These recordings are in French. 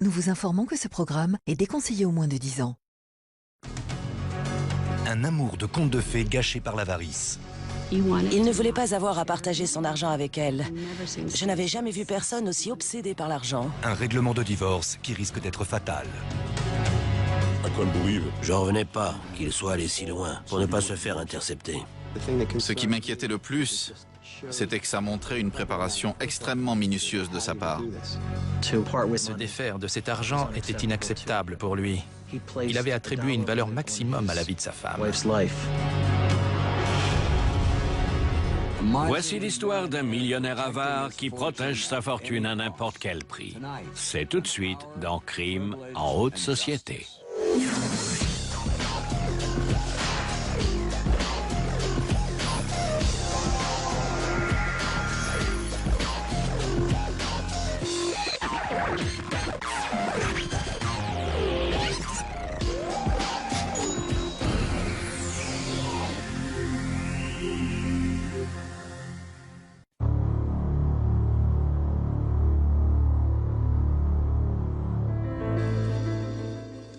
Nous vous informons que ce programme est déconseillé aux moins de 10 ans. Un amour de conte de fées gâché par l'avarice. Il ne voulait pas avoir à partager son argent avec elle. Je n'avais jamais vu personne aussi obsédé par l'argent. Un règlement de divorce qui risque d'être fatal. J'en revenais pas qu'il soit allé si loin pour ne pas se faire intercepter. Ce qui m'inquiétait le plus, c'était que ça montrait une préparation extrêmement minutieuse de sa part. Se défaire de cet argent était inacceptable pour lui. Il avait attribué une valeur maximum à la vie de sa femme. Voici l'histoire d'un millionnaire avare qui protège sa fortune à n'importe quel prix. C'est tout de suite dans Crime en haute société.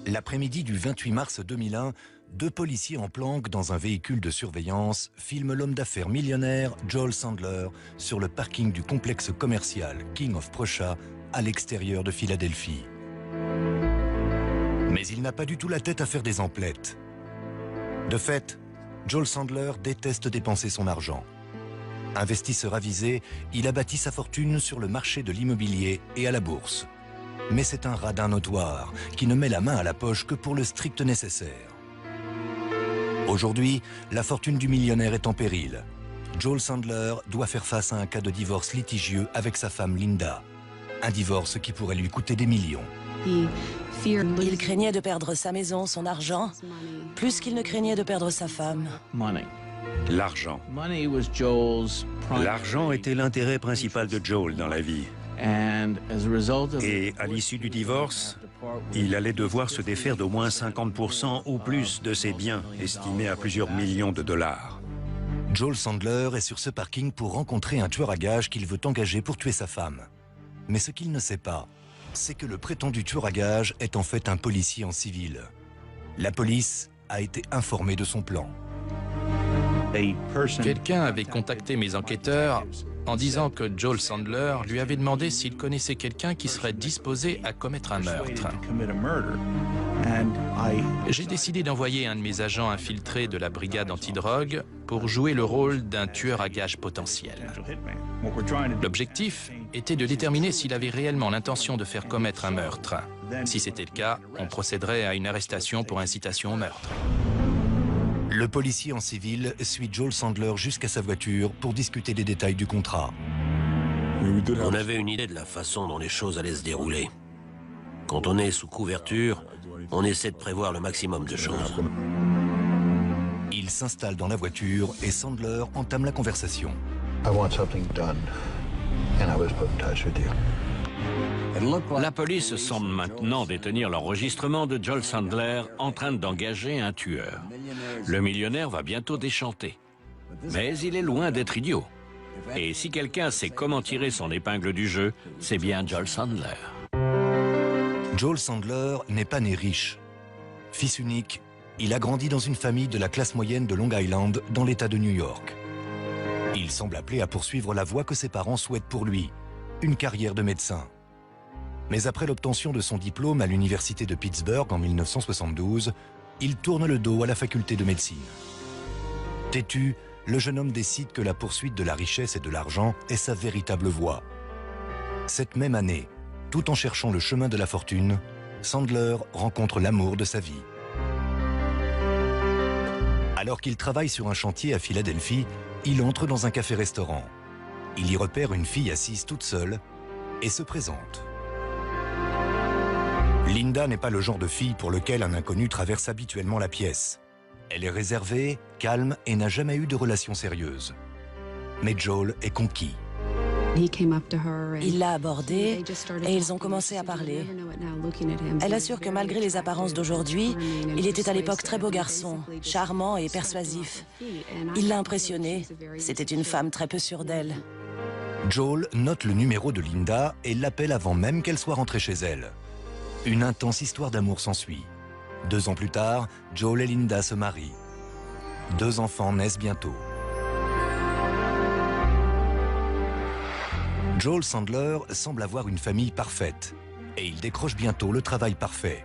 L'après-midi du 28 mars 2001, deux policiers en planque dans un véhicule de surveillance filment l'homme d'affaires millionnaire Joel Sandler sur le parking du complexe commercial King of Prussia à l'extérieur de Philadelphie. Mais il n'a pas du tout la tête à faire des emplettes. De fait, Joel Sandler déteste dépenser son argent. Investisseur avisé, il a bâti sa fortune sur le marché de l'immobilier et à la bourse. Mais c'est un radin notoire qui ne met la main à la poche que pour le strict nécessaire. Aujourd'hui, la fortune du millionnaire est en péril. Joel Sandler doit faire face à un cas de divorce litigieux avec sa femme Linda. Un divorce qui pourrait lui coûter des millions. Il craignait de perdre sa maison, son argent, plus qu'il ne craignait de perdre sa femme. L'argent. L'argent était l'intérêt principal de Joel dans la vie. Et à l'issue du divorce, il allait devoir se défaire d'au moins 50% ou plus de ses biens, estimés à plusieurs millions de dollars. Joel Sandler est sur ce parking pour rencontrer un tueur à gages qu'il veut engager pour tuer sa femme. Mais ce qu'il ne sait pas, c'est que le prétendu tueur à gages est en fait un policier en civil. La police a été informée de son plan. Quelqu'un avait contacté mes enquêteurs en disant que Joel Sandler lui avait demandé s'il connaissait quelqu'un qui serait disposé à commettre un meurtre. J'ai décidé d'envoyer un de mes agents infiltrés de la brigade antidrogue pour jouer le rôle d'un tueur à gages potentiel. L'objectif était de déterminer s'il avait réellement l'intention de faire commettre un meurtre. Si c'était le cas, on procéderait à une arrestation pour incitation au meurtre. Le policier en civil suit Joel Sandler jusqu'à sa voiture pour discuter des détails du contrat. On avait une idée de la façon dont les choses allaient se dérouler. Quand on est sous couverture, on essaie de prévoir le maximum de choses. Il s'installe dans la voiture et Sandler entame la conversation. La police semble maintenant détenir l'enregistrement de Joel Sandler en train d'engager un tueur. Le millionnaire va bientôt déchanter. Mais il est loin d'être idiot. Et si quelqu'un sait comment tirer son épingle du jeu, c'est bien Joel Sandler. Joel Sandler n'est pas né riche. Fils unique, il a grandi dans une famille de la classe moyenne de Long Island, dans l'État de New York. Il semble appelé à poursuivre la voie que ses parents souhaitent pour lui, une carrière de médecin. Mais après l'obtention de son diplôme à l'université de Pittsburgh en 1972, il tourne le dos à la faculté de médecine. Têtu, le jeune homme décide que la poursuite de la richesse et de l'argent est sa véritable voie. Cette même année, tout en cherchant le chemin de la fortune, Sandler rencontre l'amour de sa vie. Alors qu'il travaille sur un chantier à Philadelphie, il entre dans un café-restaurant. Il y repère une fille assise toute seule et se présente. Linda n'est pas le genre de fille pour lequel un inconnu traverse habituellement la pièce. Elle est réservée, calme et n'a jamais eu de relation sérieuse. Mais Joel est conquis. Il l'a abordée et ils ont commencé à parler. Elle assure que malgré les apparences d'aujourd'hui, il était à l'époque très beau garçon, charmant et persuasif. Il l'a impressionnée. C'était une femme très peu sûre d'elle. Joel note le numéro de Linda et l'appelle avant même qu'elle soit rentrée chez elle. Une intense histoire d'amour s'ensuit. 2 ans plus tard, Joel et Linda se marient. 2 enfants naissent bientôt. Joel Sandler semble avoir une famille parfaite et il décroche bientôt le travail parfait.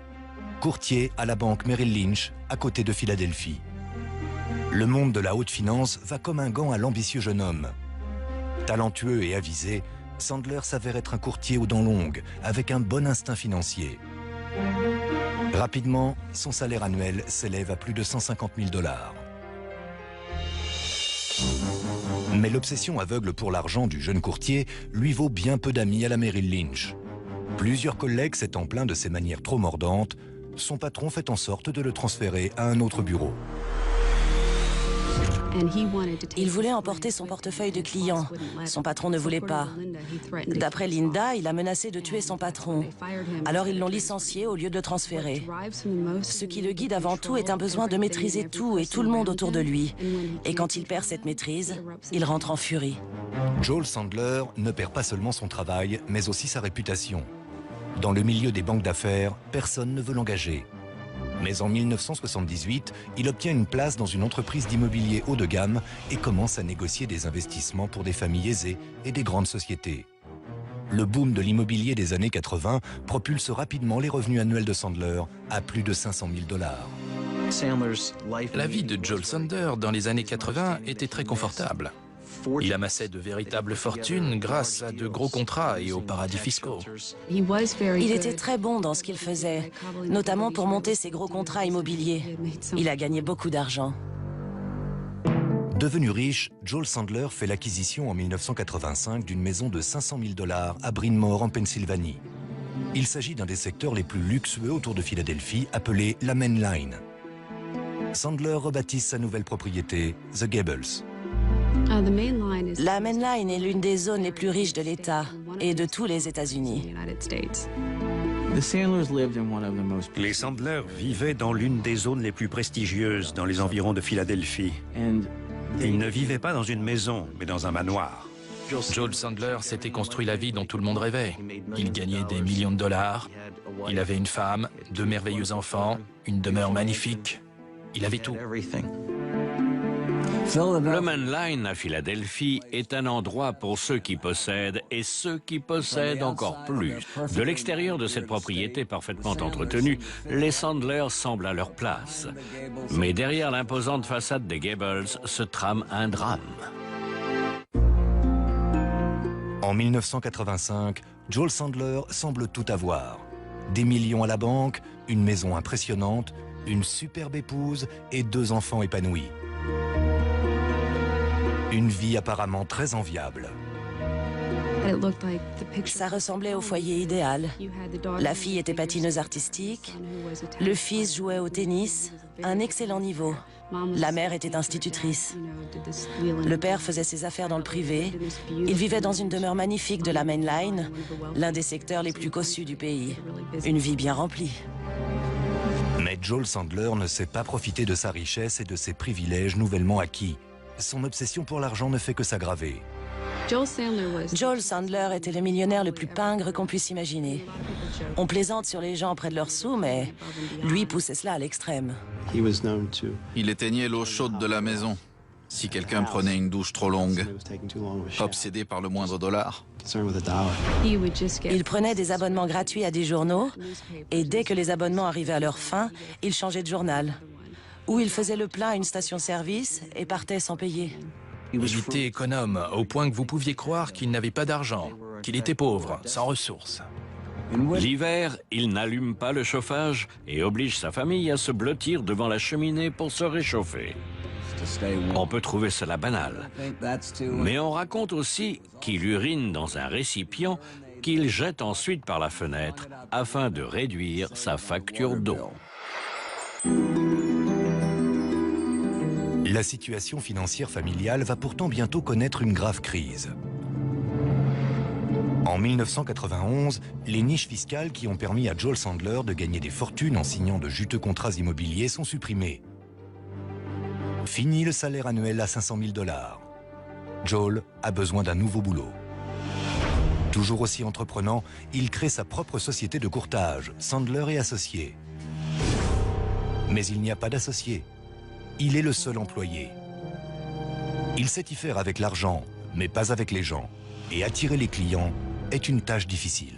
Courtier à la banque Merrill Lynch, à côté de Philadelphie. Le monde de la haute finance va comme un gant à l'ambitieux jeune homme. Talentueux et avisé, Sandler s'avère être un courtier aux dents longues, avec un bon instinct financier. Rapidement, son salaire annuel s'élève à plus de 150 000 $. Mais l'obsession aveugle pour l'argent du jeune courtier lui vaut bien peu d'amis à la Merrill Lynch. Plusieurs collègues s'étant plaints de ses manières trop mordantes, son patron fait en sorte de le transférer à un autre bureau. Il voulait emporter son portefeuille de clients. Son patron ne voulait pas. D'après Linda, il a menacé de tuer son patron. Alors ils l'ont licencié au lieu de le transférer. Ce qui le guide avant tout est un besoin de maîtriser tout et tout le monde autour de lui. Et quand il perd cette maîtrise, il rentre en furie. Joel Sandler ne perd pas seulement son travail, mais aussi sa réputation. Dans le milieu des banques d'affaires, personne ne veut l'engager. Mais en 1978, il obtient une place dans une entreprise d'immobilier haut de gamme et commence à négocier des investissements pour des familles aisées et des grandes sociétés. Le boom de l'immobilier des années 80 propulse rapidement les revenus annuels de Sandler à plus de 500 000 $. La vie de Joel Sandler dans les années 80 était très confortable. Il amassait de véritables fortunes grâce à de gros contrats et aux paradis fiscaux. Il était très bon dans ce qu'il faisait, notamment pour monter ses gros contrats immobiliers. Il a gagné beaucoup d'argent. Devenu riche, Joel Sandler fait l'acquisition en 1985 d'une maison de 500 000 $ à Bryn Mawr en Pennsylvanie. Il s'agit d'un des secteurs les plus luxueux autour de Philadelphie, appelé la Main Line. Sandler rebaptise sa nouvelle propriété The Gables. La Main Line est l'une des zones les plus riches de l'État et de tous les États-Unis. Les Sandler vivaient dans l'une des zones les plus prestigieuses dans les environs de Philadelphie. Ils ne vivaient pas dans une maison, mais dans un manoir. Joel Sandler s'était construit la vie dont tout le monde rêvait. Il gagnait des millions de dollars. Il avait une femme, 2 merveilleux enfants, une demeure magnifique. Il avait tout. Le Main Line à Philadelphie est un endroit pour ceux qui possèdent et ceux qui possèdent encore plus. De l'extérieur de cette propriété parfaitement entretenue, les Sandler semblent à leur place. Mais derrière l'imposante façade des Gables se trame un drame. En 1985, Joel Sandler semble tout avoir. Des millions à la banque, une maison impressionnante, une superbe épouse et 2 enfants épanouis. Une vie apparemment très enviable. Ça ressemblait au foyer idéal. La fille était patineuse artistique, le fils jouait au tennis, un excellent niveau. La mère était institutrice. Le père faisait ses affaires dans le privé. Il vivait dans une demeure magnifique de la Main Line, l'un des secteurs les plus cossus du pays. Une vie bien remplie. Mais Joel Sandler ne sait pas profiter de sa richesse et de ses privilèges nouvellement acquis. Son obsession pour l'argent ne fait que s'aggraver. Joel Sandler était le millionnaire le plus pingre qu'on puisse imaginer. On plaisante sur les gens près de leurs sous, mais lui poussait cela à l'extrême. Il éteignait l'eau chaude de la maison si quelqu'un prenait une douche trop longue, obsédé par le moindre dollar. Il prenait des abonnements gratuits à des journaux, et dès que les abonnements arrivaient à leur fin, il changeait de journal. Ou il faisait le plein à une station-service et partait sans payer. Il était économe, au point que vous pouviez croire qu'il n'avait pas d'argent, qu'il était pauvre, sans ressources. L'hiver, il n'allume pas le chauffage et oblige sa famille à se blottir devant la cheminée pour se réchauffer. On peut trouver cela banal, mais on raconte aussi qu'il urine dans un récipient qu'il jette ensuite par la fenêtre afin de réduire sa facture d'eau. La situation financière familiale va pourtant bientôt connaître une grave crise. En 1991, les niches fiscales qui ont permis à Joel Sandler de gagner des fortunes en signant de juteux contrats immobiliers sont supprimées. Fini le salaire annuel à 500 000 $. Joel a besoin d'un nouveau boulot. Toujours aussi entreprenant, il crée sa propre société de courtage, Sandler et Associés. Mais il n'y a pas d'associé. Il est le seul employé. Il sait y faire avec l'argent, mais pas avec les gens. Et attirer les clients est une tâche difficile.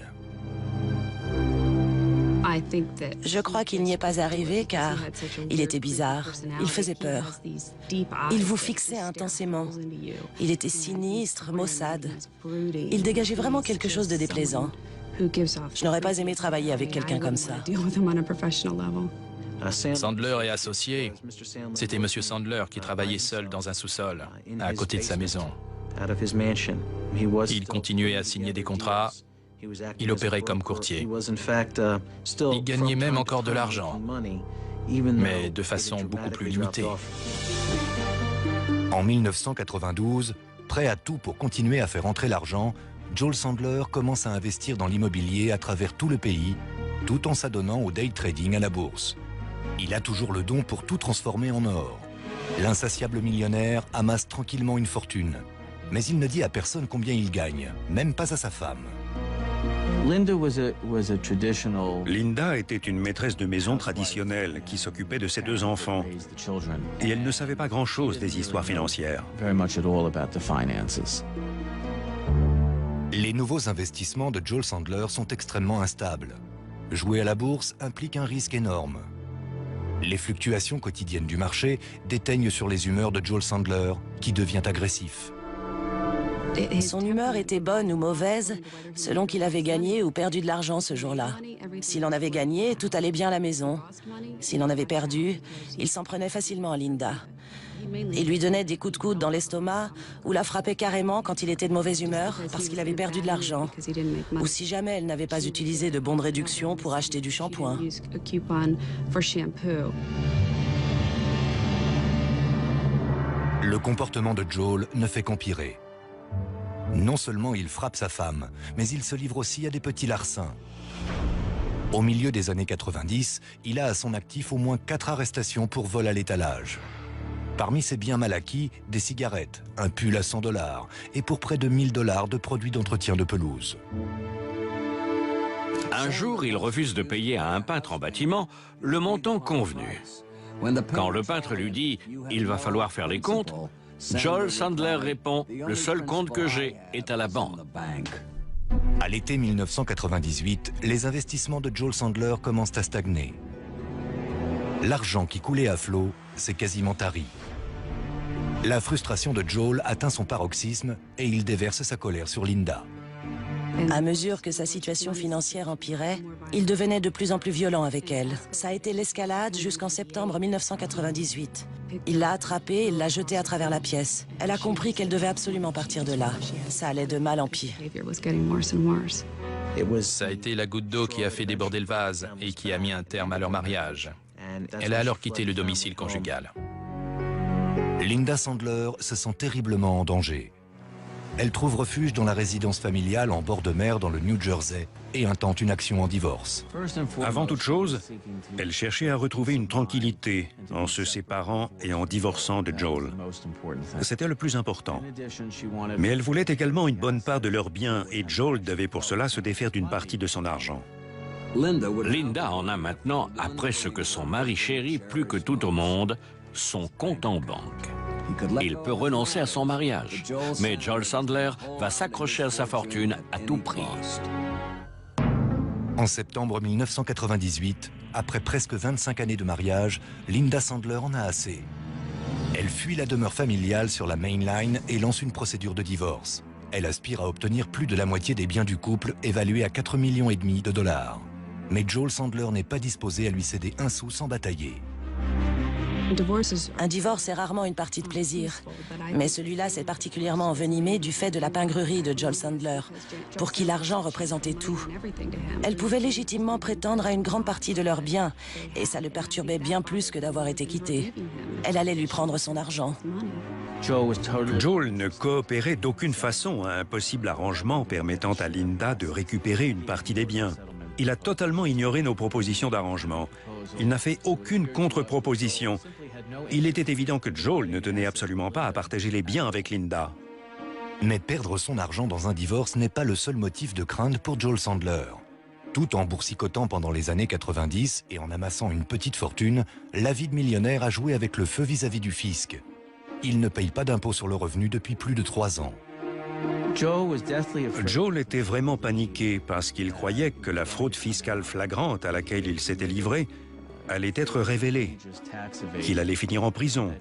Je crois qu'il n'y est pas arrivé car il était bizarre, il faisait peur. Il vous fixait intensément. Il était sinistre, maussade. Il dégageait vraiment quelque chose de déplaisant. Je n'aurais pas aimé travailler avec quelqu'un comme ça. Sandler et Associés, c'était M. Sandler qui travaillait seul dans un sous-sol, à côté de sa maison. Il continuait à signer des contrats. Il opérait comme courtier. Il gagnait même encore de l'argent, mais de façon beaucoup plus limitée. En 1992, prêt à tout pour continuer à faire entrer l'argent, Joel Sandler commence à investir dans l'immobilier à travers tout le pays, tout en s'adonnant au day trading à la bourse. Il a toujours le don pour tout transformer en or. L'insatiable millionnaire amasse tranquillement une fortune, mais il ne dit à personne combien il gagne, même pas à sa femme. Linda était une maîtresse de maison traditionnelle qui s'occupait de ses 2 enfants. Et elle ne savait pas grand-chose des histoires financières. Les nouveaux investissements de Joel Sandler sont extrêmement instables. Jouer à la bourse implique un risque énorme. Les fluctuations quotidiennes du marché déteignent sur les humeurs de Joel Sandler, qui devient agressif. Son humeur était bonne ou mauvaise, selon qu'il avait gagné ou perdu de l'argent ce jour-là. S'il en avait gagné, tout allait bien à la maison. S'il en avait perdu, il s'en prenait facilement à Linda. Il lui donnait des coups de coude dans l'estomac ou la frappait carrément quand il était de mauvaise humeur parce qu'il avait perdu de l'argent. Ou si jamais elle n'avait pas utilisé de bons de réduction pour acheter du shampoing. Le comportement de Joel ne fait qu'empirer. Non seulement il frappe sa femme, mais il se livre aussi à des petits larcins. Au milieu des années 90, il a à son actif au moins 4 arrestations pour vol à l'étalage. Parmi ses biens mal acquis, des cigarettes, un pull à $100 et pour près de $1000 de produits d'entretien de pelouse. Un jour, il refuse de payer à un peintre en bâtiment le montant convenu. Quand le peintre lui dit « il va falloir faire les comptes », Joel Sandler répond « le seul compte que j'ai est à la banque ». À l'été 1998, les investissements de Joel Sandler commencent à stagner. L'argent qui coulait à flot s'est quasiment tari. La frustration de Joel atteint son paroxysme et il déverse sa colère sur Linda. À mesure que sa situation financière empirait, il devenait de plus en plus violent avec elle. Ça a été l'escalade jusqu'en septembre 1998. Il l'a attrapée et l'a jetée à travers la pièce. Elle a compris qu'elle devait absolument partir de là. Ça allait de mal en pire. Ça a été la goutte d'eau qui a fait déborder le vase et qui a mis un terme à leur mariage. Elle a alors quitté le domicile conjugal. Linda Sandler se sent terriblement en danger. Elle trouve refuge dans la résidence familiale en bord de mer dans le New Jersey et intente une action en divorce. Avant toute chose, elle cherchait à retrouver une tranquillité en se séparant et en divorçant de Joel. C'était le plus important. Mais elle voulait également une bonne part de leurs biens et Joel devait pour cela se défaire d'une partie de son argent. Linda en a maintenant, après ce que son mari chérit plus que tout au monde, son compte en banque. Il peut renoncer à son mariage, mais Joel Sandler va s'accrocher à sa fortune à tout prix. En septembre 1998, après presque 25 années de mariage, Linda Sandler en a assez. Elle fuit la demeure familiale sur la Main Line et lance une procédure de divorce. Elle aspire à obtenir plus de la moitié des biens du couple, évalués à 4,5 millions de dollars. Mais Joel Sandler n'est pas disposé à lui céder un sou sans batailler. Un divorce est rarement une partie de plaisir, mais celui-là s'est particulièrement envenimé du fait de la pingrerie de Joel Sandler, pour qui l'argent représentait tout. Elle pouvait légitimement prétendre à une grande partie de leurs biens, et ça le perturbait bien plus que d'avoir été quittée. Elle allait lui prendre son argent. Joel ne coopérait d'aucune façon à un possible arrangement permettant à Linda de récupérer une partie des biens. Il a totalement ignoré nos propositions d'arrangement. Il n'a fait aucune contre-proposition. Il était évident que Joel ne tenait absolument pas à partager les biens avec Linda. Mais perdre son argent dans un divorce n'est pas le seul motif de crainte pour Joel Sandler. Tout en boursicotant pendant les années 90 et en amassant une petite fortune, l'avide millionnaire a joué avec le feu vis-à-vis du fisc. Il ne paye pas d'impôt sur le revenu depuis plus de 3 ans. Joel était vraiment paniqué parce qu'il croyait que la fraude fiscale flagrante à laquelle il s'était livré allait être révélée, qu'il allait finir en prison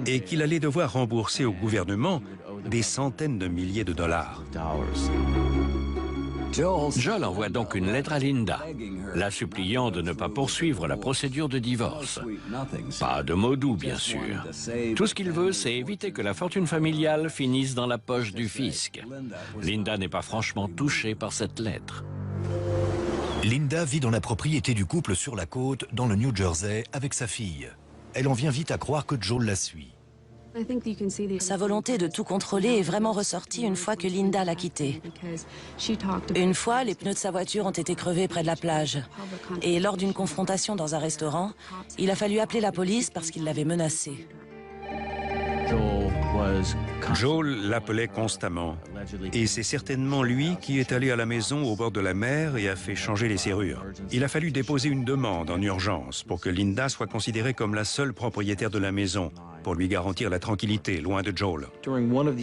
et qu'il allait devoir rembourser au gouvernement des centaines de milliers de dollars. Joel envoie donc une lettre à Linda, la suppliant de ne pas poursuivre la procédure de divorce. Pas de mots doux, bien sûr. Tout ce qu'il veut, c'est éviter que la fortune familiale finisse dans la poche du fisc. Linda n'est pas franchement touchée par cette lettre. Linda vit dans la propriété du couple sur la côte, dans le New Jersey, avec sa fille. Elle en vient vite à croire que Joel la suit. Sa volonté de tout contrôler est vraiment ressortie une fois que Linda l'a quitté. Une fois, les pneus de sa voiture ont été crevés près de la plage. Et lors d'une confrontation dans un restaurant, il a fallu appeler la police parce qu'il l'avait menacée. Joel l'appelait constamment. Et c'est certainement lui qui est allé à la maison au bord de la mer et a fait changer les serrures. Il a fallu déposer une demande en urgence pour que Linda soit considérée comme la seule propriétaire de la maison, pour lui garantir la tranquillité, loin de Joel.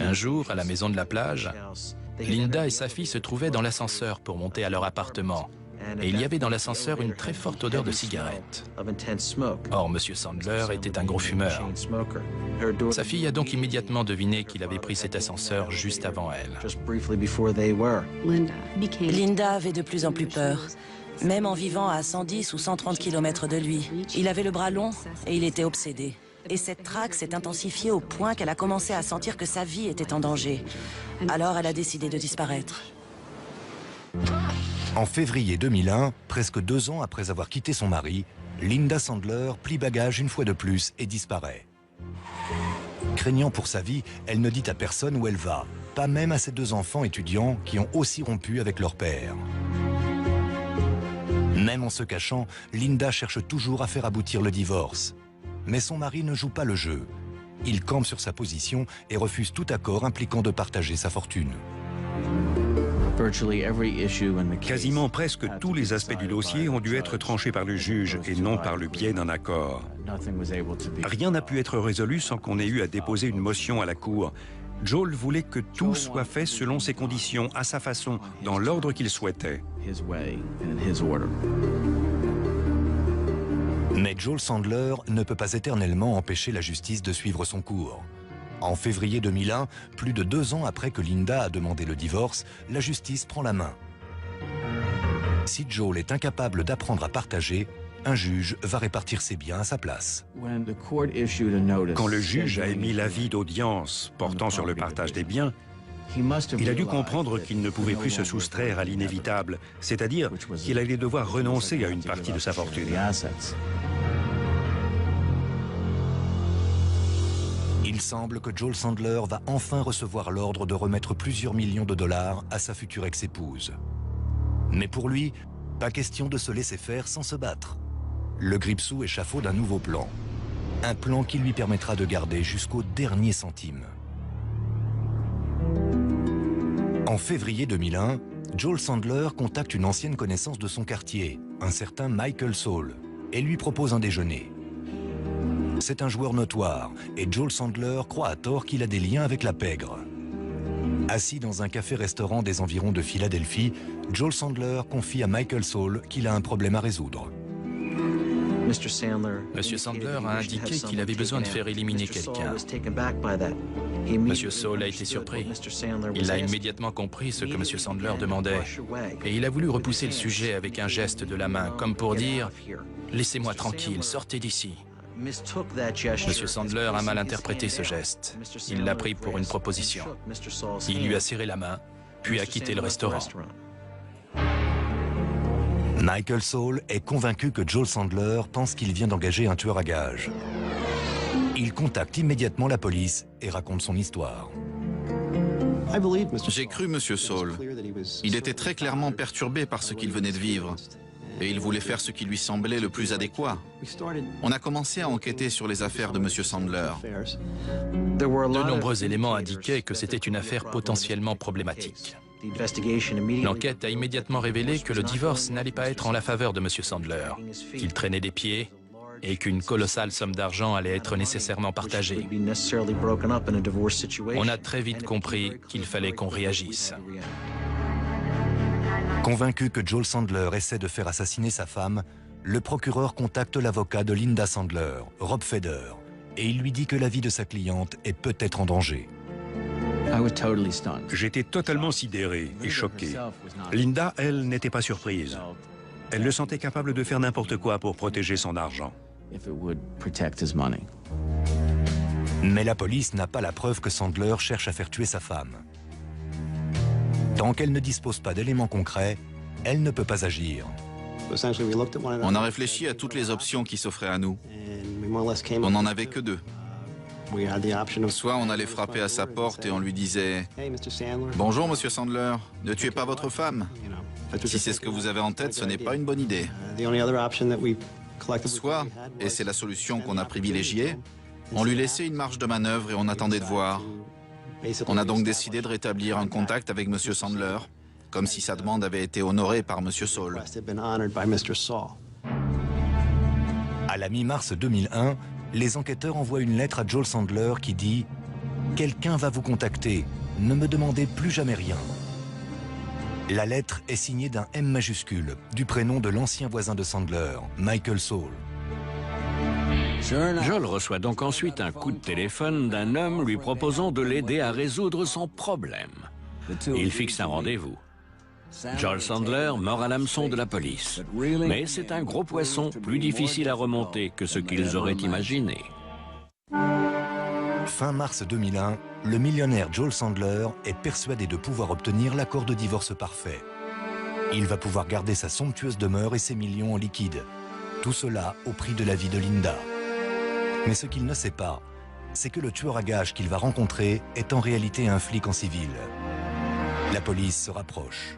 Un jour, à la maison de la plage, Linda et sa fille se trouvaient dans l'ascenseur pour monter à leur appartement. Et il y avait dans l'ascenseur une très forte odeur de cigarette. Or, M. Sandler était un gros fumeur. Sa fille a donc immédiatement deviné qu'il avait pris cet ascenseur juste avant elle. Linda avait de plus en plus peur, même en vivant à 110 ou 130 km de lui. Il avait le bras long et il était obsédé. Et cette traque s'est intensifiée au point qu'elle a commencé à sentir que sa vie était en danger. Alors elle a décidé de disparaître. En février 2001, presque 2 ans après avoir quitté son mari, Linda Sandler plie bagage une fois de plus et disparaît. Craignant pour sa vie, elle ne dit à personne où elle va, pas même à ses 2 enfants étudiants qui ont aussi rompu avec leur père. Même en se cachant, Linda cherche toujours à faire aboutir le divorce. Mais son mari ne joue pas le jeu. Il campe sur sa position et refuse tout accord impliquant de partager sa fortune. Quasiment presque tous les aspects du dossier ont dû être tranchés par le juge et non par le biais d'un accord. Rien n'a pu être résolu sans qu'on ait eu à déposer une motion à la cour. Joel voulait que tout soit fait selon ses conditions, à sa façon, dans l'ordre qu'il souhaitait. Mais Joel Sandler ne peut pas éternellement empêcher la justice de suivre son cours. En février 2001, plus de 2 ans après que Linda a demandé le divorce, la justice prend la main. Si Joel est incapable d'apprendre à partager, un juge va répartir ses biens à sa place. Quand le juge a émis l'avis d'audience portant sur le partage des biens, il a dû comprendre qu'il ne pouvait plus se soustraire à l'inévitable, c'est-à-dire qu'il allait devoir renoncer à une partie de sa fortune. Il semble que Joel Sandler va enfin recevoir l'ordre de remettre plusieurs millions de dollars à sa future ex-épouse. Mais pour lui, pas question de se laisser faire sans se battre. Le Gripsou échafaude un nouveau plan. Un plan qui lui permettra de garder jusqu'au dernier centime. En février 2001, Joel Sandler contacte une ancienne connaissance de son quartier, un certain Michael Saul, et lui propose un déjeuner. C'est un joueur notoire, et Joel Sandler croit à tort qu'il a des liens avec la pègre. Assis dans un café-restaurant des environs de Philadelphie, Joel Sandler confie à Michael Saul qu'il a un problème à résoudre. Monsieur Sandler a indiqué qu'il avait besoin de faire éliminer quelqu'un. Monsieur Saul a été surpris. Il a immédiatement compris ce que Monsieur Sandler demandait. Et il a voulu repousser le sujet avec un geste de la main, comme pour dire « Laissez-moi tranquille, sortez d'ici ». Monsieur Sandler a mal interprété ce geste. Il l'a pris pour une proposition. Il lui a serré la main, puis a quitté le restaurant. Michael Saul est convaincu que Joel Sandler pense qu'il vient d'engager un tueur à gages. Il contacte immédiatement la police et raconte son histoire. J'ai cru M. Saul. Il était très clairement perturbé par ce qu'il venait de vivre. et il voulait faire ce qui lui semblait le plus adéquat. On a commencé à enquêter sur les affaires de M. Sandler. De nombreux éléments indiquaient que c'était une affaire potentiellement problématique. L'enquête a immédiatement révélé que le divorce n'allait pas être en la faveur de M. Sandler, qu'il traînait des pieds et qu'une colossale somme d'argent allait être nécessairement partagée. On a très vite compris qu'il fallait qu'on réagisse. Convaincu que Joel Sandler essaie de faire assassiner sa femme, le procureur contacte l'avocat de Linda Sandler, Rob Feder, et il lui dit que la vie de sa cliente est peut-être en danger. J'étais totalement sidéré et choqué. Linda, elle, n'était pas surprise. Elle le sentait capable de faire n'importe quoi pour protéger son argent. Mais la police n'a pas la preuve que Sandler cherche à faire tuer sa femme. Tant qu'elle ne dispose pas d'éléments concrets, elle ne peut pas agir. On a réfléchi à toutes les options qui s'offraient à nous. On n'en avait que deux. Soit on allait frapper à sa porte et on lui disait « Bonjour, monsieur Sandler, ne tuez pas votre femme. Si c'est ce que vous avez en tête, ce n'est pas une bonne idée. » Soit, et c'est la solution qu'on a privilégiée, on lui laissait une marge de manœuvre et on attendait de voir. On a donc décidé de rétablir un contact avec monsieur Sandler, comme si sa demande avait été honorée par monsieur Saul. À la mi-mars 2001, les enquêteurs envoient une lettre à Joel Sandler qui dit « Quelqu'un va vous contacter, ne me demandez plus jamais rien ». La lettre est signée d'un M majuscule, du prénom de l'ancien voisin de Sandler, Michael Saul. Joel reçoit donc ensuite un coup de téléphone d'un homme lui proposant de l'aider à résoudre son problème. Il fixe un rendez-vous. Joel Sandler mord à l'hameçon de la police. Mais c'est un gros poisson, plus difficile à remonter que ce qu'ils auraient imaginé. Fin mars 2001, le millionnaire Joel Sandler est persuadé de pouvoir obtenir l'accord de divorce parfait. Il va pouvoir garder sa somptueuse demeure et ses millions en liquide. Tout cela au prix de la vie de Linda. Mais ce qu'il ne sait pas, c'est que le tueur à gages qu'il va rencontrer est en réalité un flic en civil. La police se rapproche.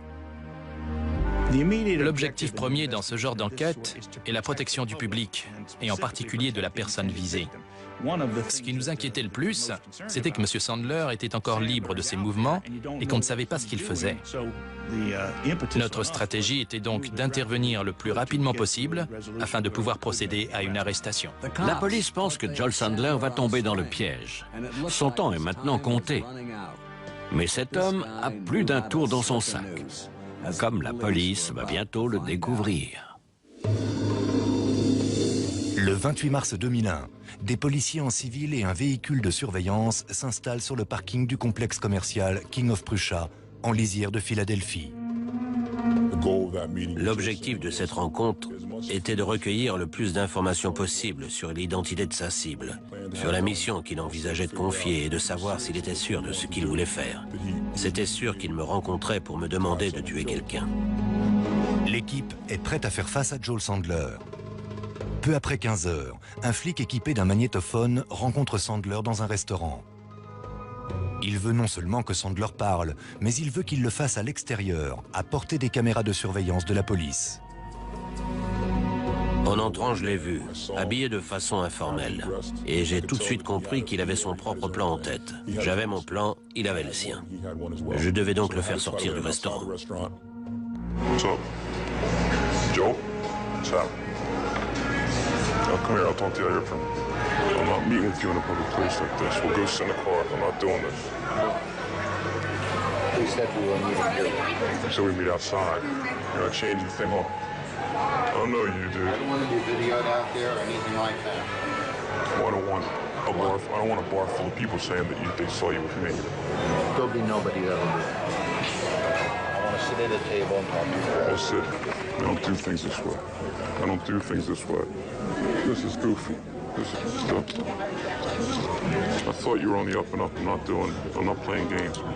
L'objectif premier dans ce genre d'enquête est la protection du public, et en particulier de la personne visée. Ce qui nous inquiétait le plus, c'était que M. Sandler était encore libre de ses mouvements et qu'on ne savait pas ce qu'il faisait. Notre stratégie était donc d'intervenir le plus rapidement possible afin de pouvoir procéder à une arrestation. La police pense que Joel Sandler va tomber dans le piège. Son temps est maintenant compté. Mais cet homme a plus d'un tour dans son sac. Comme la police va bientôt le découvrir. Le 28 mars 2001, des policiers en civil et un véhicule de surveillance s'installent sur le parking du complexe commercial King of Prussia, en lisière de Philadelphie. L'objectif de cette rencontre était de recueillir le plus d'informations possible sur l'identité de sa cible, sur la mission qu'il envisageait de confier et de savoir s'il était sûr de ce qu'il voulait faire. C'était sûr qu'il me rencontrait pour me demander de tuer quelqu'un. L'équipe est prête à faire face à Joel Sandler. Peu après 15 heures, un flic équipé d'un magnétophone rencontre Sandler dans un restaurant. Il veut non seulement que Sandler parle, mais il veut qu'il le fasse à l'extérieur, à portée des caméras de surveillance de la police. En entrant, je l'ai vu, habillé de façon informelle. Et j'ai tout de suite compris qu'il avait son propre plan en tête. J'avais mon plan, il avait le sien. Je devais donc le faire sortir du restaurant. Joe? What's up? Now come here, I'll talk to you later. I'm not meeting with you in a public place like this. We'll go sit in the car. I'm not doing this. We said we were meeting here. So we meet outside. You're not changing the thing up. I know you do. I don't want to be videoed out there or anything like that. Well, I don't want a bar. I don't want a bar full of people saying that they saw you with me. There'll be nobody that'll do it. I want to sit at a table and talk to you. I'll sit. I don't do things this way. I don't do things this way. This is goofy. This is stupid. I thought you were on the up and up. I'm not playing games, man.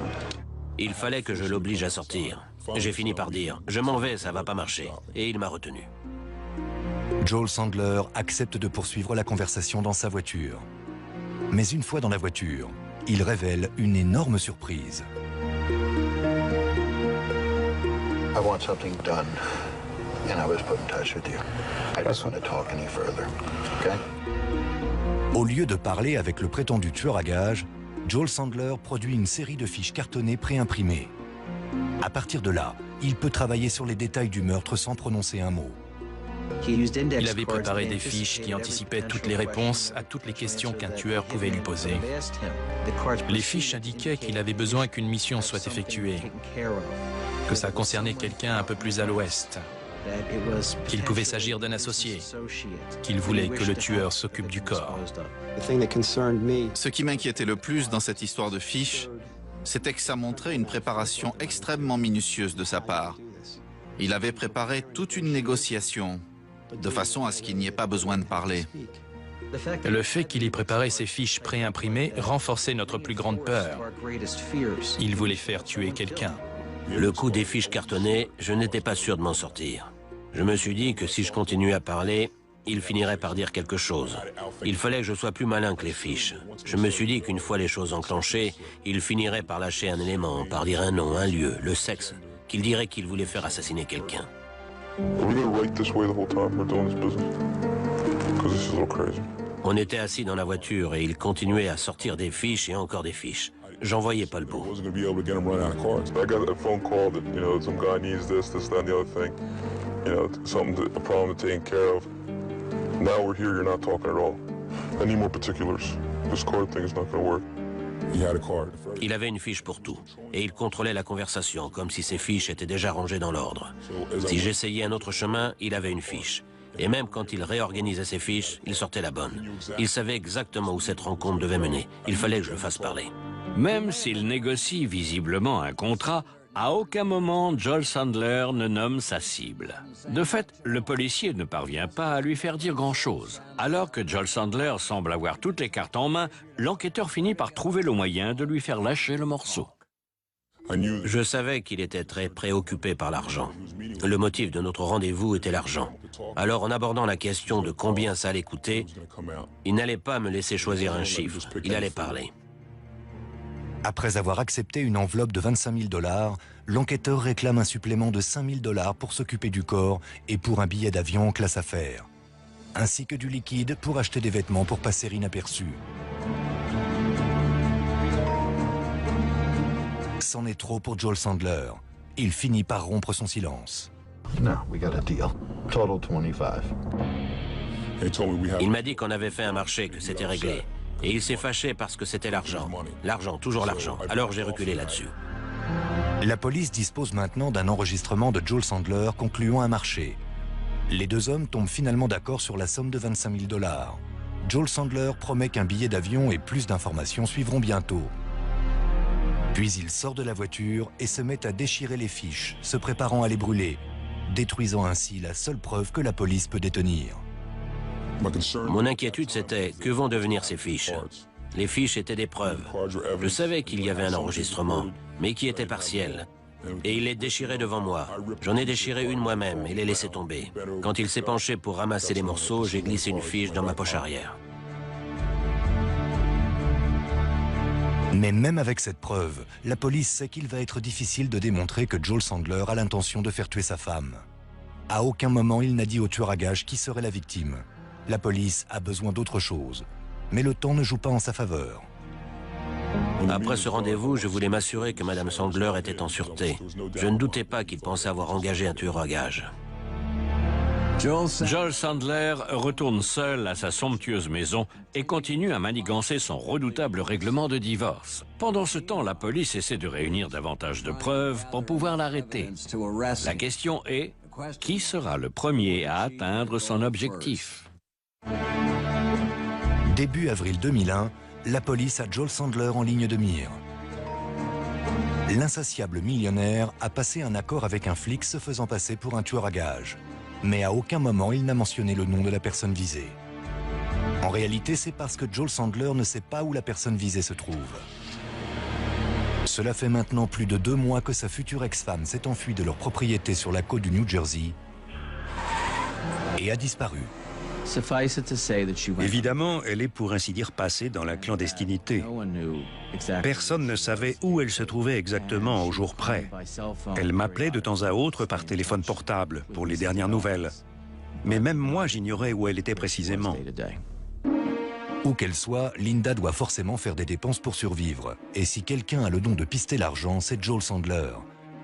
Il fallait que je l'oblige à sortir. J'ai fini par dire « Je m'en vais, ça va pas marcher ». Et il m'a retenu. Joel Sandler accepte de poursuivre la conversation dans sa voiture. Mais une fois dans la voiture, il révèle une énorme surprise. I want something done. Au lieu de parler avec le prétendu tueur à gages, Joel Sandler produit une série de fiches cartonnées préimprimées. À partir de là, il peut travailler sur les détails du meurtre sans prononcer un mot. Il avait préparé des fiches qui anticipaient toutes les réponses à toutes les questions qu'un tueur pouvait lui poser. Les fiches indiquaient qu'il avait besoin qu'une mission soit effectuée, que ça concernait quelqu'un un peu plus à l'ouest, qu'il pouvait s'agir d'un associé, qu'il voulait que le tueur s'occupe du corps. Ce qui m'inquiétait le plus dans cette histoire de fiches, c'était que ça montrait une préparation extrêmement minutieuse de sa part. Il avait préparé toute une négociation, de façon à ce qu'il n'y ait pas besoin de parler. Le fait qu'il ait préparé ces fiches préimprimées renforçait notre plus grande peur. Il voulait faire tuer quelqu'un. Le coup des fiches cartonnées, je n'étais pas sûr de m'en sortir. Je me suis dit que si je continuais à parler, il finirait par dire quelque chose. Il fallait que je sois plus malin que les fiches. Je me suis dit qu'une fois les choses enclenchées, il finirait par lâcher un élément, par dire un nom, un lieu, le sexe, qu'il dirait qu'il voulait faire assassiner quelqu'un. On était assis dans la voiture et il continuait à sortir des fiches et encore des fiches. J'en voyais pas le bout. Il avait une fiche pour tout, et il contrôlait la conversation, comme si ses fiches étaient déjà rangées dans l'ordre. Si j'essayais un autre chemin, il avait une fiche. Et même quand il réorganisait ses fiches, il sortait la bonne. Il savait exactement où cette rencontre devait mener. Il fallait que je le fasse parler. Même s'il négocie visiblement un contrat, à aucun moment Joel Sandler ne nomme sa cible. De fait, le policier ne parvient pas à lui faire dire grand-chose. Alors que Joel Sandler semble avoir toutes les cartes en main, l'enquêteur finit par trouver le moyen de lui faire lâcher le morceau. Je savais qu'il était très préoccupé par l'argent. Le motif de notre rendez-vous était l'argent. Alors, en abordant la question de combien ça allait coûter, il n'allait pas me laisser choisir un chiffre. Il allait parler. Après avoir accepté une enveloppe de 25 000 $, l'enquêteur réclame un supplément de 5 000 $ pour s'occuper du corps et pour un billet d'avion en classe affaires, ainsi que du liquide pour acheter des vêtements pour passer inaperçu. C'en est trop pour Joel Sandler. Il finit par rompre son silence. Il m'a dit qu'on avait fait un marché, que c'était réglé. Et il s'est fâché parce que c'était l'argent. L'argent, toujours l'argent. Alors j'ai reculé là-dessus. La police dispose maintenant d'un enregistrement de Joel Sandler concluant un marché. Les deux hommes tombent finalement d'accord sur la somme de 25 000 $. Joel Sandler promet qu'un billet d'avion et plus d'informations suivront bientôt. Puis il sort de la voiture et se met à déchirer les fiches, se préparant à les brûler, détruisant ainsi la seule preuve que la police peut détenir. Mon inquiétude, c'était que vont devenir ces fiches. Les fiches étaient des preuves. Je savais qu'il y avait un enregistrement, mais qui était partiel. Et il les déchirait devant moi. J'en ai déchiré une moi-même et l'ai laissé tomber. Quand il s'est penché pour ramasser les morceaux, j'ai glissé une fiche dans ma poche arrière. Mais même avec cette preuve, la police sait qu'il va être difficile de démontrer que Joel Sandler a l'intention de faire tuer sa femme. À aucun moment, il n'a dit au tueur à gages qui serait la victime. La police a besoin d'autre chose. Mais le temps ne joue pas en sa faveur. Après ce rendez-vous, je voulais m'assurer que Mme Sandler était en sûreté. Je ne doutais pas qu'il pensait avoir engagé un tueur à gages. Joel Sandler retourne seul à sa somptueuse maison et continue à manigancer son redoutable règlement de divorce. Pendant ce temps, la police essaie de réunir davantage de preuves pour pouvoir l'arrêter. La question est, qui sera le premier à atteindre son objectif ? Début avril 2001, la police a Joel Sandler en ligne de mire. L'insatiable millionnaire a passé un accord avec un flic se faisant passer pour un tueur à gages. Mais à aucun moment il n'a mentionné le nom de la personne visée. En réalité, c'est parce que Joel Sandler ne sait pas où la personne visée se trouve. Cela fait maintenant plus de 2 mois que sa future ex-femme s'est enfuie de leur propriété sur la côte du New Jersey et a disparu. Évidemment, elle est pour ainsi dire passée dans la clandestinité. Personne ne savait où elle se trouvait exactement au jour près. Elle m'appelait de temps à autre par téléphone portable pour les dernières nouvelles. Mais même moi, j'ignorais où elle était précisément. Où qu'elle soit, Linda doit forcément faire des dépenses pour survivre. Et si quelqu'un a le don de pister l'argent, c'est Joel Sandler.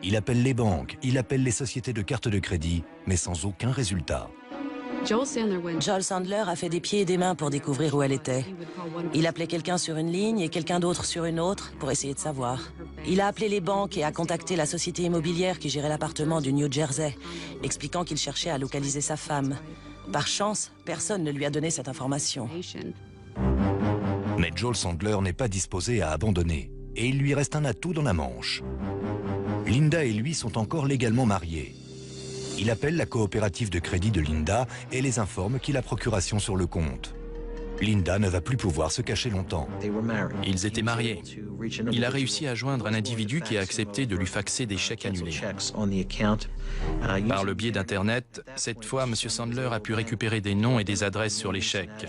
Il appelle les banques, il appelle les sociétés de cartes de crédit, mais sans aucun résultat. Joel Sandler a fait des pieds et des mains pour découvrir où elle était. Il appelait quelqu'un sur une ligne et quelqu'un d'autre sur une autre pour essayer de savoir. Il a appelé les banques et a contacté la société immobilière qui gérait l'appartement du New Jersey, expliquant qu'il cherchait à localiser sa femme. Par chance, personne ne lui a donné cette information. Mais Joel Sandler n'est pas disposé à abandonner. Et il lui reste un atout dans la manche. Linda et lui sont encore légalement mariés. Il appelle la coopérative de crédit de Linda et les informe qu'il a procuration sur le compte. Linda ne va plus pouvoir se cacher longtemps. Ils étaient mariés. Il a réussi à joindre un individu qui a accepté de lui faxer des chèques annulés. Par le biais d'Internet, cette fois, M. Sandler a pu récupérer des noms et des adresses sur les chèques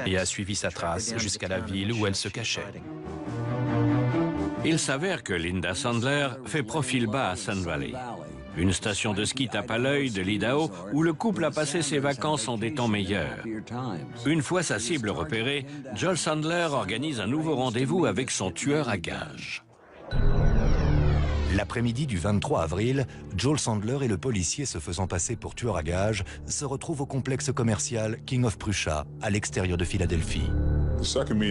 et a suivi sa trace jusqu'à la ville où elle se cachait. Il s'avère que Linda Sandler fait profil bas à Sun Valley, une station de ski tape à l'œil de l'Idaho où le couple a passé ses vacances en des temps meilleurs. Une fois sa cible repérée, Joel Sandler organise un nouveau rendez-vous avec son tueur à gages. L'après-midi du 23 avril, Joel Sandler et le policier se faisant passer pour tueur à gages se retrouvent au complexe commercial King of Prussia, à l'extérieur de Philadelphie.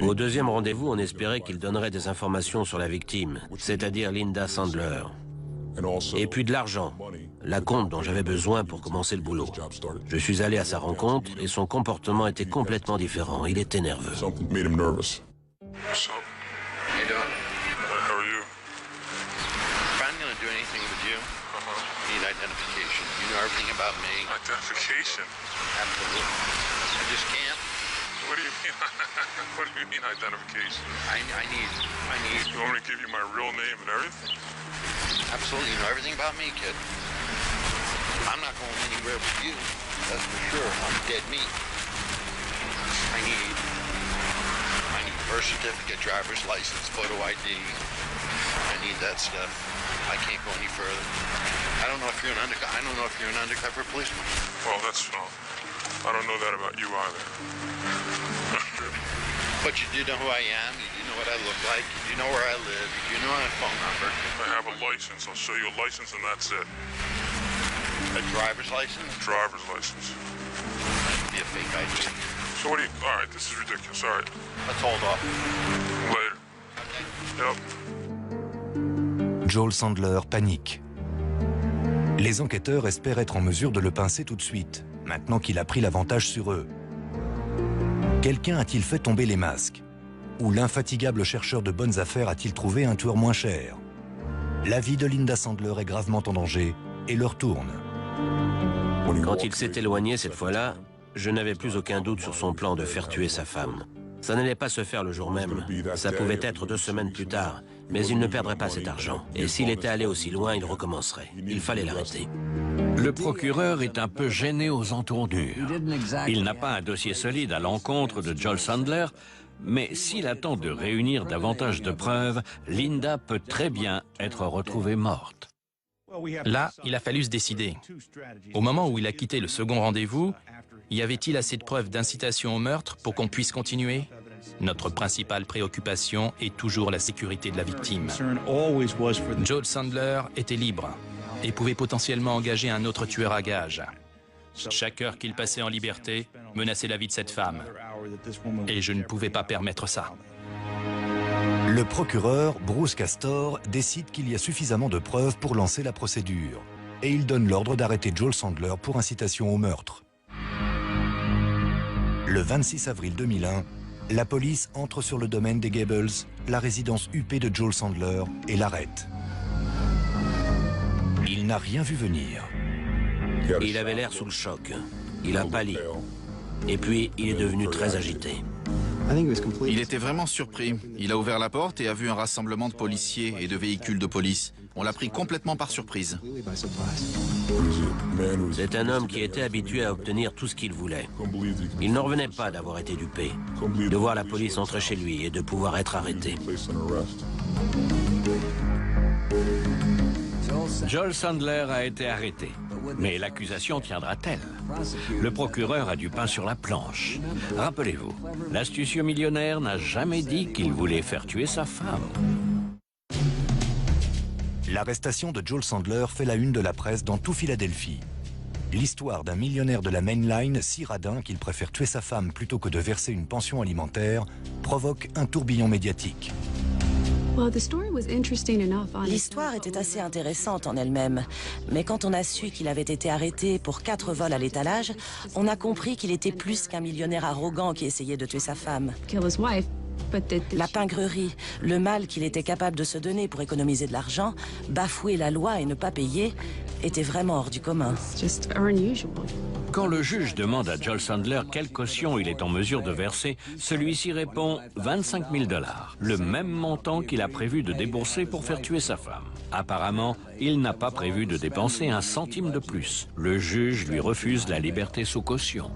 Au deuxième rendez-vous, on espérait qu'il donnerait des informations sur la victime, c'est-à-dire Linda Sandler. Et puis de l'argent, la compte dont j'avais besoin pour commencer le boulot. Je suis allé à sa rencontre et son comportement était complètement différent. Il était nerveux. What do you mean? What do you mean identification? I need. You want me to give you my real name and everything? Absolutely, you know everything about me, kid. I'm not going anywhere with you. That's for sure. I'm dead meat. I need birth certificate, driver's license, photo ID. I need that stuff. I can't go any further. I don't know if you're an undercover policeman. Well, that's I don't know that about you either. But you do know who I am, you do know what I look like, you do know where I live, you do know my phone number. I have a license. I'll show you a license and that's it. A driver's license? Driver's license. That'd be a fake ID. So what do you... All right, this is ridiculous. All right. Let's hold off. Later. Yep. Joel Sandler panique. Les enquêteurs espèrent être en mesure de le pincer tout de suite, maintenant qu'il a pris l'avantage sur eux. Quelqu'un a-t-il fait tomber les masques? Ou l'infatigable chercheur de bonnes affaires a-t-il trouvé un tueur moins cher? La vie de Linda Sandler est gravement en danger et leur tourne. Quand il s'est éloigné cette fois-là, je n'avais plus aucun doute sur son plan de faire tuer sa femme. Ça n'allait pas se faire le jour même. Ça pouvait être 2 semaines plus tard. Mais il ne perdrait pas cet argent. Et s'il était allé aussi loin, il recommencerait. Il fallait l'arrêter. Le procureur est un peu gêné aux entournures. Il n'a pas un dossier solide à l'encontre de Joel Sandler, mais s'il attend de réunir davantage de preuves, Linda peut très bien être retrouvée morte. Là, il a fallu se décider. Au moment où il a quitté le second rendez-vous, y avait-il assez de preuves d'incitation au meurtre pour qu'on puisse continuer? Notre principale préoccupation est toujours la sécurité de la victime. Joel Sandler était libre et pouvait potentiellement engager un autre tueur à gages. Chaque heure qu'il passait en liberté menaçait la vie de cette femme. Et je ne pouvais pas permettre ça. Le procureur, Bruce Castor, décide qu'il y a suffisamment de preuves pour lancer la procédure. Et il donne l'ordre d'arrêter Joel Sandler pour incitation au meurtre. Le 26 avril 2001, la police entre sur le domaine des Gables, la résidence huppée de Joel Sandler, et l'arrête. Il n'a rien vu venir. Il avait l'air sous le choc. Il a pâli. Et puis, il est devenu très agité. Il était vraiment surpris. Il a ouvert la porte et a vu un rassemblement de policiers et de véhicules de police. On l'a pris complètement par surprise. C'est un homme qui était habitué à obtenir tout ce qu'il voulait. Il n'en revenait pas d'avoir été dupé, de voir la police entrer chez lui et de pouvoir être arrêté. Joel Sandler a été arrêté. Mais l'accusation tiendra-t-elle? Le procureur a du pain sur la planche. Rappelez-vous, l'astucieux millionnaire n'a jamais dit qu'il voulait faire tuer sa femme. L'arrestation de Joel Sandler fait la une de la presse dans tout Philadelphie. L'histoire d'un millionnaire de la Main Line si radin qu'il préfère tuer sa femme plutôt que de verser une pension alimentaire provoque un tourbillon médiatique. L'histoire était assez intéressante en elle-même, mais quand on a su qu'il avait été arrêté pour 4 vols à l'étalage, on a compris qu'il était plus qu'un millionnaire arrogant qui essayait de tuer sa femme. La pingrerie, le mal qu'il était capable de se donner pour économiser de l'argent, bafouer la loi et ne pas payer, était vraiment hors du commun. Quand le juge demande à Joel Sandler quelle caution il est en mesure de verser, celui-ci répond 25 000 $, le même montant qu'il a prévu de débourser pour faire tuer sa femme. Apparemment, il n'a pas prévu de dépenser un centime de plus. Le juge lui refuse la liberté sous caution.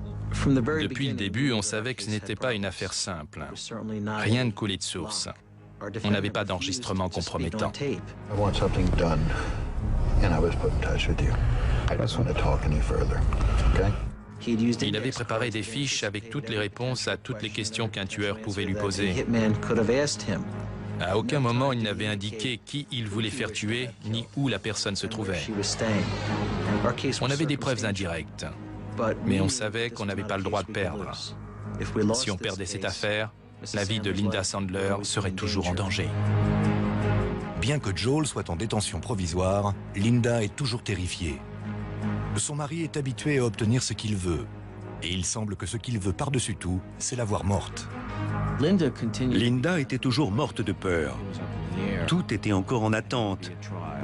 Depuis le début, on savait que ce n'était pas une affaire simple. Rien ne coulait de source. On n'avait pas d'enregistrement compromettant. Il avait préparé des fiches avec toutes les réponses à toutes les questions qu'un tueur pouvait lui poser. À aucun moment, il n'avait indiqué qui il voulait faire tuer, ni où la personne se trouvait. On avait des preuves indirectes, mais on savait qu'on n'avait pas le droit de perdre. Si on perdait cette affaire, la vie de Linda Sandler serait toujours en danger. Bien que Joel soit en détention provisoire, Linda est toujours terrifiée. Son mari est habitué à obtenir ce qu'il veut, et il semble que ce qu'il veut par-dessus tout, c'est la voir morte. Linda était toujours morte de peur. Tout était encore en attente.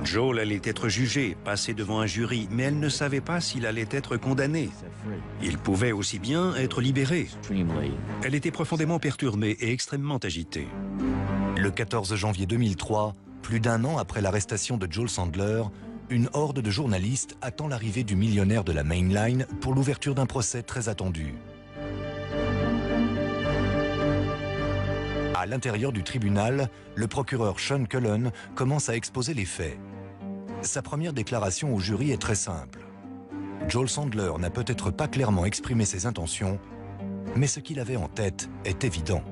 Joel allait être jugé, passé devant un jury, mais elle ne savait pas s'il allait être condamné. Il pouvait aussi bien être libéré. Elle était profondément perturbée et extrêmement agitée. Le 14 janvier 2003, plus d'1 an après l'arrestation de Joel Sandler, une horde de journalistes attend l'arrivée du millionnaire de la Main Line pour l'ouverture d'un procès très attendu. À l'intérieur du tribunal, le procureur Sean Cullen commence à exposer les faits. Sa première déclaration au jury est très simple. Joel Sandler n'a peut-être pas clairement exprimé ses intentions, mais ce qu'il avait en tête est évident.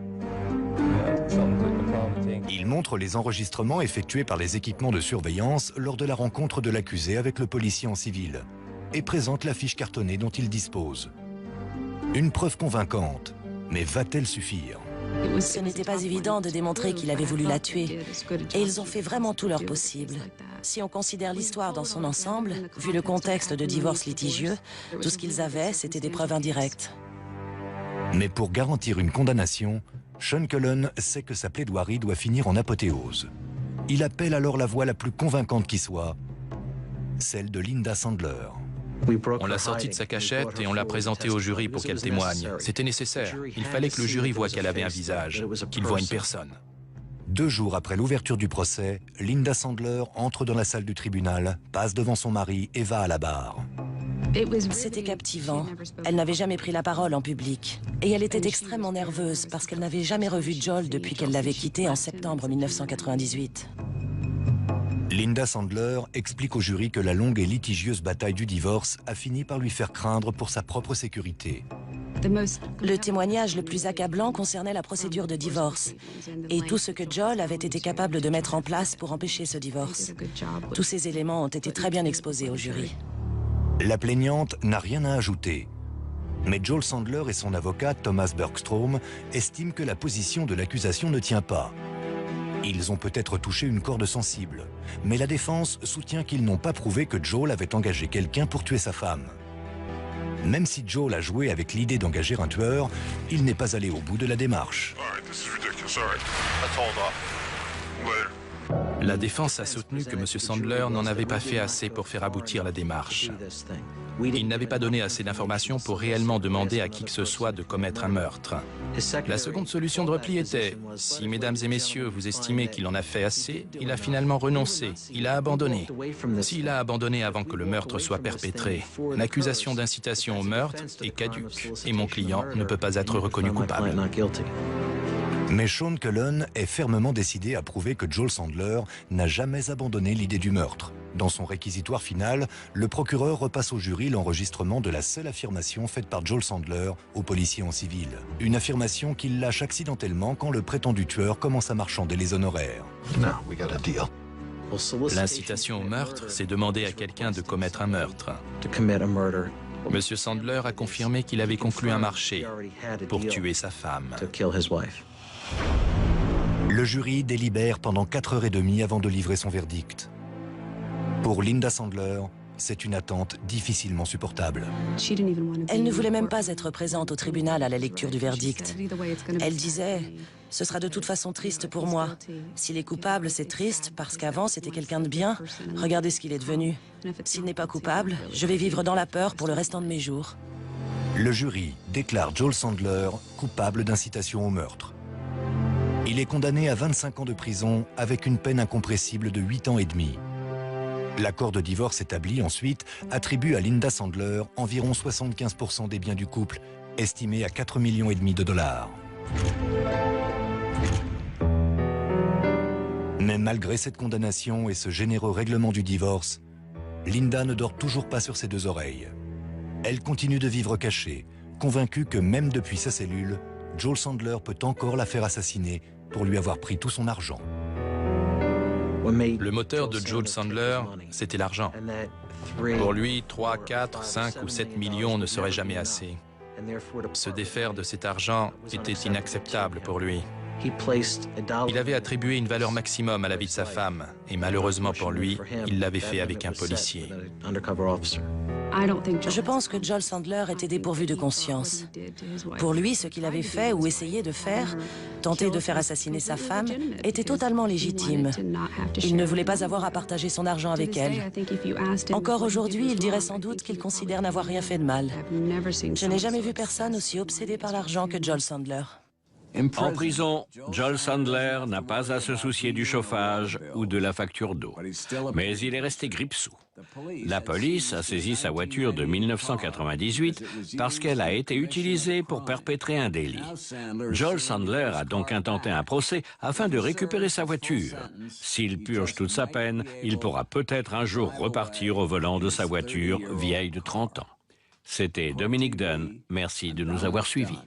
Il montre les enregistrements effectués par les équipements de surveillance lors de la rencontre de l'accusé avec le policier en civil et présente la fiche cartonnée dont il dispose. Une preuve convaincante, mais va-t-elle suffire ? Ce n'était pas évident de démontrer qu'il avait voulu la tuer, et ils ont fait vraiment tout leur possible. Si on considère l'histoire dans son ensemble, vu le contexte de divorce litigieux, tout ce qu'ils avaient, c'était des preuves indirectes. Mais pour garantir une condamnation, Sean Cullen sait que sa plaidoirie doit finir en apothéose. Il appelle alors la voix la plus convaincante qui soit, celle de Linda Sandler. On l'a sortie de sa cachette et on l'a présentée au jury pour qu'elle témoigne. C'était nécessaire. Il fallait que le jury voie qu'elle avait un visage, qu'il voie une personne. 2 jours après l'ouverture du procès, Linda Sandler entre dans la salle du tribunal, passe devant son mari et va à la barre. C'était captivant. Elle n'avait jamais pris la parole en public. Et elle était extrêmement nerveuse parce qu'elle n'avait jamais revu Joel depuis qu'elle l'avait quitté en septembre 1998. Linda Sandler explique au jury que la longue et litigieuse bataille du divorce a fini par lui faire craindre pour sa propre sécurité. Le témoignage le plus accablant concernait la procédure de divorce et tout ce que Joel avait été capable de mettre en place pour empêcher ce divorce. Tous ces éléments ont été très bien exposés au jury. La plaignante n'a rien à ajouter. Mais Joel Sandler et son avocat, Thomas Bergstrom, estiment que la position de l'accusation ne tient pas. Ils ont peut-être touché une corde sensible, mais la défense soutient qu'ils n'ont pas prouvé que Joel avait engagé quelqu'un pour tuer sa femme. Même si Joel a joué avec l'idée d'engager un tueur, il n'est pas allé au bout de la démarche. La défense a soutenu que M. Sandler n'en avait pas fait assez pour faire aboutir la démarche. Il n'avait pas donné assez d'informations pour réellement demander à qui que ce soit de commettre un meurtre. La seconde solution de repli était, si mesdames et messieurs vous estimez qu'il en a fait assez, il a finalement renoncé, il a abandonné. S'il a abandonné avant que le meurtre soit perpétré, l'accusation d'incitation au meurtre est caduque et mon client ne peut pas être reconnu coupable. Mais Sean Cullen est fermement décidé à prouver que Joel Sandler n'a jamais abandonné l'idée du meurtre. Dans son réquisitoire final, le procureur repasse au jury l'enregistrement de la seule affirmation faite par Joel Sandler au policier en civil. Une affirmation qu'il lâche accidentellement quand le prétendu tueur commence à marchander les honoraires. L'incitation au meurtre, c'est demander à quelqu'un de commettre un meurtre. Monsieur Sandler a confirmé qu'il avait conclu un marché pour tuer sa femme. Le jury délibère pendant 4h30 avant de livrer son verdict. Pour Linda Sandler, c'est une attente difficilement supportable. Elle ne voulait même pas être présente au tribunal à la lecture du verdict. Elle disait « Ce sera de toute façon triste pour moi. S'il est coupable, c'est triste parce qu'avant c'était quelqu'un de bien. Regardez ce qu'il est devenu. S'il n'est pas coupable, je vais vivre dans la peur pour le restant de mes jours. » Le jury déclare Joel Sandler coupable d'incitation au meurtre. Il est condamné à 25 ans de prison avec une peine incompressible de 8 ans et demi. L'accord de divorce établi ensuite attribue à Linda Sandler environ 75% des biens du couple, estimés à 4,5 millions de dollars. Mais malgré cette condamnation et ce généreux règlement du divorce, Linda ne dort toujours pas sur ses deux oreilles. Elle continue de vivre cachée, convaincue que même depuis sa cellule, Joel Sandler peut encore la faire assassiner pour lui avoir pris tout son argent. Le moteur de Joel Sandler, c'était l'argent. Pour lui, 3, 4, 5 ou 7 millions ne seraient jamais assez. Se défaire de cet argent était inacceptable pour lui. Il avait attribué une valeur maximum à la vie de sa femme, et malheureusement pour lui, il l'avait fait avec un policier. Je pense que Joel Sandler était dépourvu de conscience. Pour lui, ce qu'il avait fait ou essayé de faire, tenter de faire assassiner sa femme, était totalement légitime. Il ne voulait pas avoir à partager son argent avec elle. Encore aujourd'hui, il dirait sans doute qu'il considère n'avoir rien fait de mal. Je n'ai jamais vu personne aussi obsédé par l'argent que Joel Sandler. En prison, Joel Sandler n'a pas à se soucier du chauffage ou de la facture d'eau. Mais il est resté grippe-sous. La police a saisi sa voiture de 1998 parce qu'elle a été utilisée pour perpétrer un délit. Joel Sandler a donc intenté un procès afin de récupérer sa voiture. S'il purge toute sa peine, il pourra peut-être un jour repartir au volant de sa voiture vieille de 30 ans. C'était Dominique Dunn. Merci de nous avoir suivis.